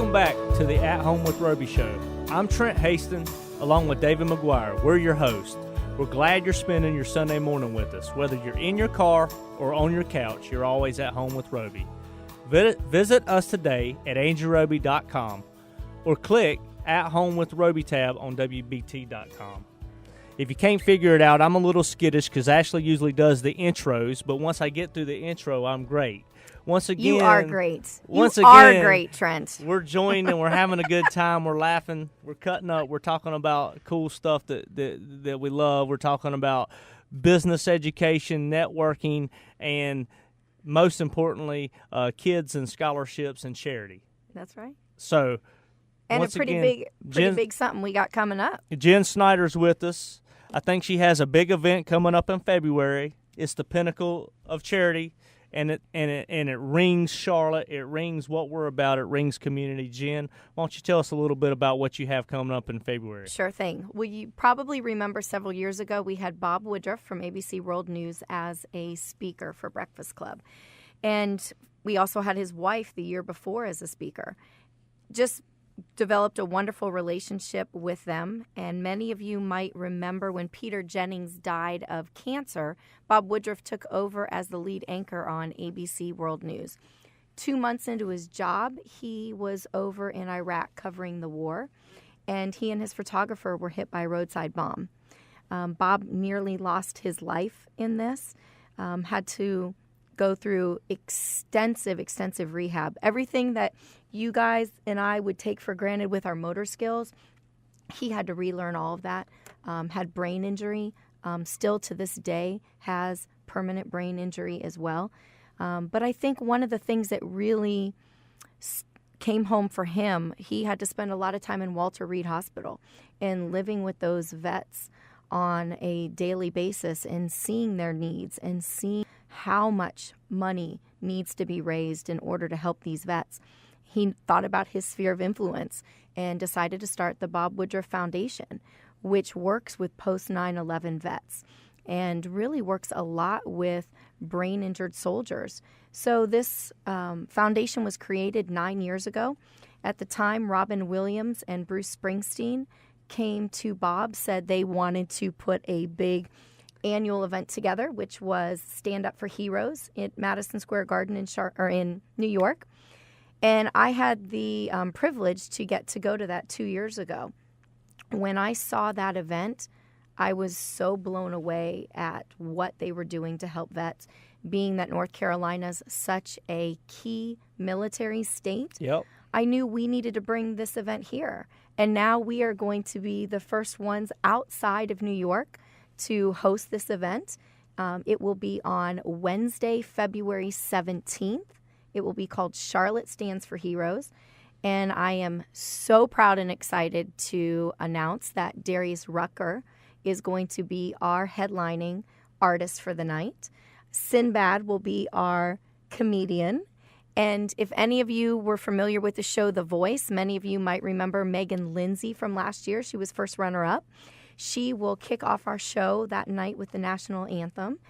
Welcome back to the At Home with Roby show. I'm Trent Haston, along with David McGuire. We're your hosts. We're glad you're spending your Sunday morning with us. Whether you're in your car or on your couch, you're always at home with Roby. Visit us today at angelroby.com or click At Home with Roby tab on WBT.com. If you can't figure it out, I'm a little skittish because Ashley usually does the intros, but once I get through the intro, I'm great. Once again, you are great. You are great, Trent. We're joined and we're having a good time. We're laughing. We're cutting up. We're talking about cool stuff that we love. We're talking about business education, networking, and most importantly, kids and scholarships and charity. That's right. So, and once a pretty again, big something we got coming up. Jenn Snyder's with us. I think she has a big event coming up in February. It's the pinnacle of charity. And it rings Charlotte. It rings what we're about. It rings community. Jenn, why don't you tell us a little bit about what you have coming up in February? Sure thing. Well, you probably remember several years ago we had Bob Woodruff from ABC World News as a speaker for Breakfast Club. And we also had his wife the year before as a speaker. Just developed a wonderful relationship with them, and many of you might remember when Peter Jennings died of cancer, Bob Woodruff took over as the lead anchor on ABC World News. 2 months into his job, he was over in Iraq covering the war, and he and his photographer were hit by a roadside bomb. Bob nearly lost his life in this, had to go through extensive rehab. Everything that you guys and I would take for granted with our motor skills, he had to relearn all of that. Had brain injury, still to this day has permanent brain injury as well. But I think one of the things that really came home for him, he had to spend a lot of time in Walter Reed Hospital and living with those vets on a daily basis and seeing their needs and seeing how much money needs to be raised in order to help these vets. He thought about his sphere of influence and decided to start the Bob Woodruff Foundation, which works with post 9/11 vets and really works a lot with brain-injured soldiers. So this foundation was created 9 years ago. At the time, Robin Williams and Bruce Springsteen came to Bob, said they wanted to put a big annual event together, which was Stand Up for Heroes at Madison Square Garden in New York. And I had the privilege to get to go to that 2 years ago. When I saw that event, I was so blown away at what they were doing to help vets, being that North Carolina's such a key military state. Yep. I knew we needed to bring this event here. And now we are going to be the first ones outside of New York to host this event. It will be on Wednesday, February 17th. It will be called Charlotte Stands for Heroes. And I am so proud and excited to announce that Darius Rucker is going to be our headlining artist for the night. Sinbad will be our comedian. And if any of you were familiar with the show The Voice, many of you might remember Megan Lindsay from last year. She was first runner-up. She will kick off our show that night with the national anthem.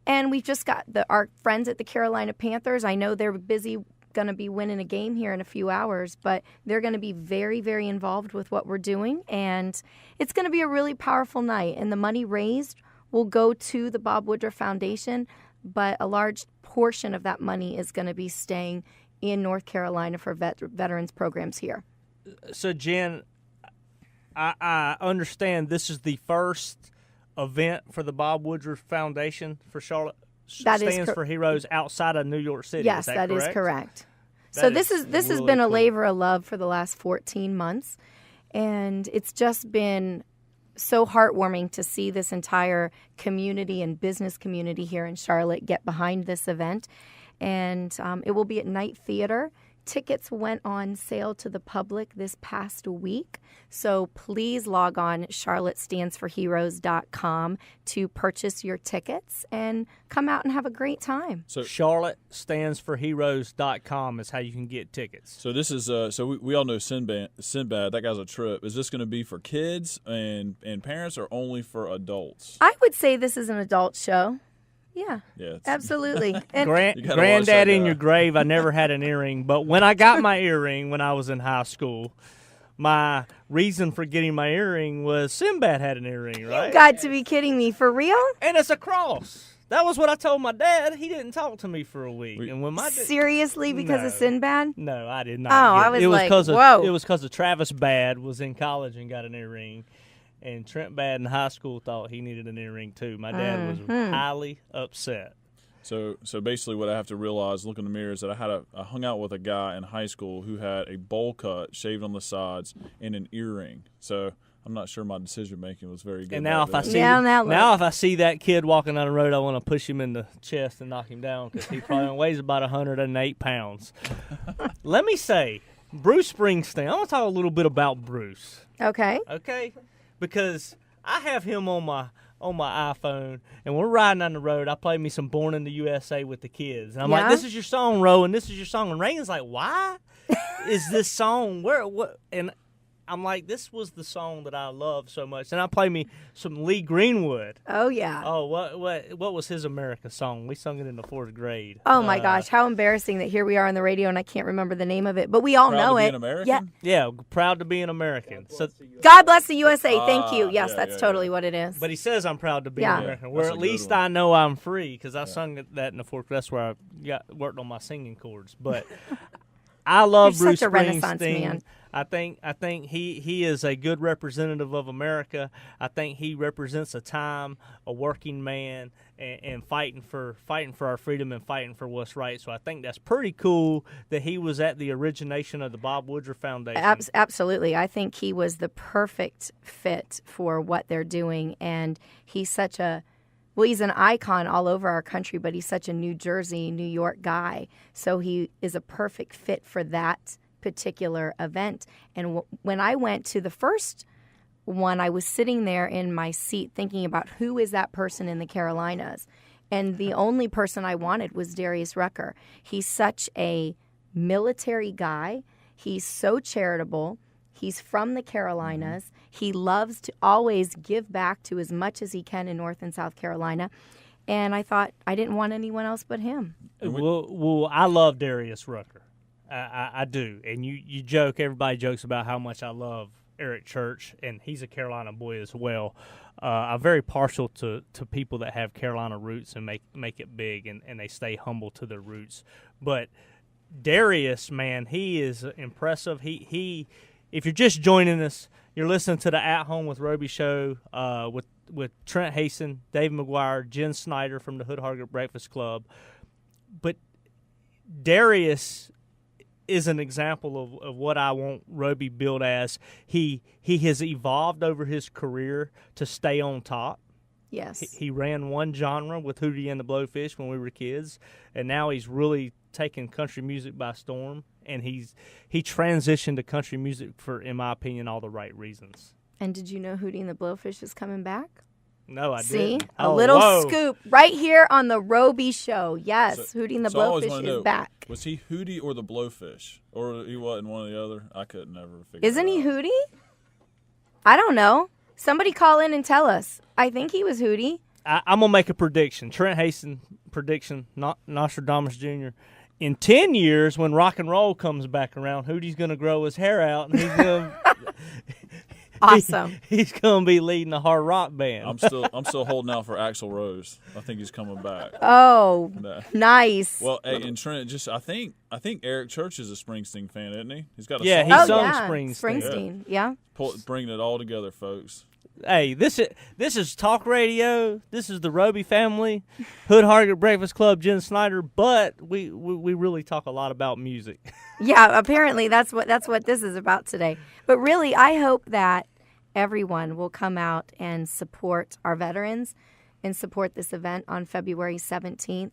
And we've just got our friends at the Carolina Panthers. I know they're busy going to be winning a game here in a few hours, but they're going to be very, very involved with what we're doing. And it's going to be a really powerful night. And the money raised will go to the Bob Woodruff Foundation, but a large portion of that money is going to be staying in North Carolina for veterans programs here. So, Jenn, I understand this is the first event for the Bob Woodruff Foundation for Charlotte Stands for Heroes outside of New York City. Yes, that is correct. So this has been a labor of love for the last 14 months, and it's just been so heartwarming to see this entire community and business community here in Charlotte get behind this event. And it will be at Night Theater. Tickets went on sale to the public this past week, so please log on charlottestandsforheroes.com to purchase your tickets and come out and have a great time. So charlottestandsforheroes.com is how you can get tickets. So this is so we all know Sinbad. That guy's a trip. Is this going to be for kids and parents or only for adults? I would say this is an adult show. Yeah, Yeah, absolutely. And You gotta watch Granddad that in guy. your grave, I never had an earring, but when I got my earring when I was in high school, my reason for getting my earring was Sinbad had an earring, right? you got to be kidding me. For real? And it's a cross. That was what I told my dad. He didn't talk to me for a week. And when my Seriously, because No. of Sinbad? No, I did not. Oh, get I was it was like, cause whoa. It was because of Travis Bad was in college and got an earring, and Trent Bad in high school thought he needed an earring too. My dad was highly upset. So basically, what I have to realize, look in the mirror, is that I hung out with a guy in high school who had a bowl cut shaved on the sides and an earring. So I'm not sure my decision making was very good. And now back if I then. see Now if I see that kid walking down the road, I want to push him in the chest and knock him down because he probably weighs about 108 pounds. Let me say, Bruce Springsteen. I want to talk a little bit about Bruce. Okay. Okay, because I have him on my iPhone, and we're riding on the road. I play me some Born in the USA with the kids, and I'm Yeah? like, "This is your song, Ro, and this is your song." And Reagan's like, "Why is this song where what?" And I'm like, "This was the song that I love so much." And I play me some Lee Greenwood. Oh, yeah. Oh, what was his America song? We sung it in the 4th grade. Oh, my gosh. How embarrassing that here we are on the radio and I can't remember the name of it. But we all Proud know to be it. an American? Yeah. Yeah, proud to be an American. So, God bless the USA. Thank you. Yes, yeah, that's yeah, totally yeah. what it is. but he says I'm proud to be Yeah. an American. Yeah, Where that's at a good least one. I know I'm free that I sung that in the 4th grade. That's where I worked on my singing chords. But I love You're Bruce such a Renaissance Springsteen. man. I think he is a good representative of America. I think he represents a time, a working man, and fighting for our freedom and fighting for what's right. So I think that's pretty cool that he was at the origination of the Bob Woodruff Foundation. Absolutely. I think he was the perfect fit for what they're doing. And he's such he's an icon all over our country, but he's such a New Jersey, New York guy. So he is a perfect fit for that particular event. And when I went to the first one, I was sitting there in my seat thinking about who is that person in the Carolinas. And the only person I wanted was Darius Rucker. He's such a military guy. He's so charitable. He's from the Carolinas. He loves to always give back to as much as he can in North and South Carolina. And I thought I didn't want anyone else but him. Well, I love Darius Rucker. I do. And you joke, everybody jokes about how much I love Eric Church, and he's a Carolina boy as well. I'm very partial to people that have Carolina roots and make it big, and they stay humble to their roots. But Darius, man, he is impressive. He if you're just joining us, you're listening to the At Home with Roby show with Trent Haston, Dave McGuire, Jenn Snyder from the Hood Hargett Breakfast Club. But Darius is an example of what I want Roby built as. He has evolved over his career to stay on top. Yes. He ran one genre with Hootie and the Blowfish when we were kids, and now he's really taken country music by storm, and he transitioned to country music for, in my opinion, all the right reasons. And did you know Hootie and the Blowfish is coming back? No, I See? didn't. A Oh, little whoa. scoop right here on the Roby show. Yes, So- Hootie and the so I always Blowfish wanna is know, back. Was he Hootie or the Blowfish? Or he wasn't one or the other? I could never figure Isn't it he out. Hootie? I don't know. Somebody call in and tell us. I think he was Hootie. I'm going to make a prediction. Trent Haston prediction, not Nostradamus Jr. In 10 years, when rock and roll comes back around, Hootie's going to grow his hair out, and he's going Awesome. he's going to be leading a hard rock band. I'm still holding out for Axl Rose. I think he's coming back. Oh, Nah. nice. Well, hey, and Trent, I think Eric Church is a Springsteen fan, isn't he? He's got a Yeah, song. he oh, sung yeah. Springsteen. Yeah. Bringing it all together, folks. Hey, this is talk radio. This is the Roby family, Hood Hargett Breakfast Club, Jenn Snyder. But we really talk a lot about music. Yeah, apparently that's what this is about today. But really, I hope that everyone will come out and support our veterans and support this event on February 17th.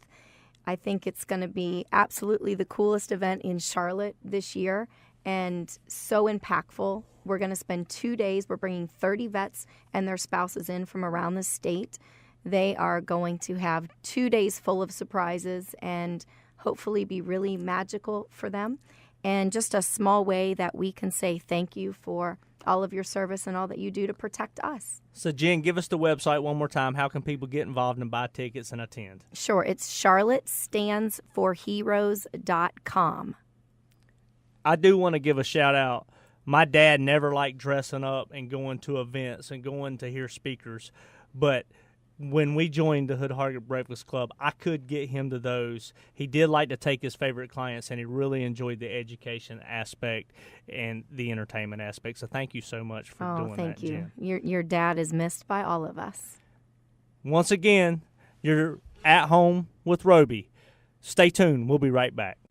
I think it's going to be absolutely the coolest event in Charlotte this year and so impactful. We're going to spend 2 days. We're bringing 30 vets and their spouses in from around the state. They are going to have 2 days full of surprises and hopefully be really magical for them. And just a small way that we can say thank you for all of your service and all that you do to protect us. So, Jen, give us the website one more time. How can people get involved and buy tickets and attend? Sure, it's charlottestandsforheroes.com. I do want to give a shout out. My dad never liked dressing up and going to events and going to hear speakers, but when we joined the Hood Hargett Breakfast Club, I could get him to those. He did like to take his favorite clients, and he really enjoyed the education aspect and the entertainment aspect. So thank you so much for doing that, thank you. Jen. Your dad is missed by all of us. Once again, you're at home with Roby. Stay tuned. We'll be right back.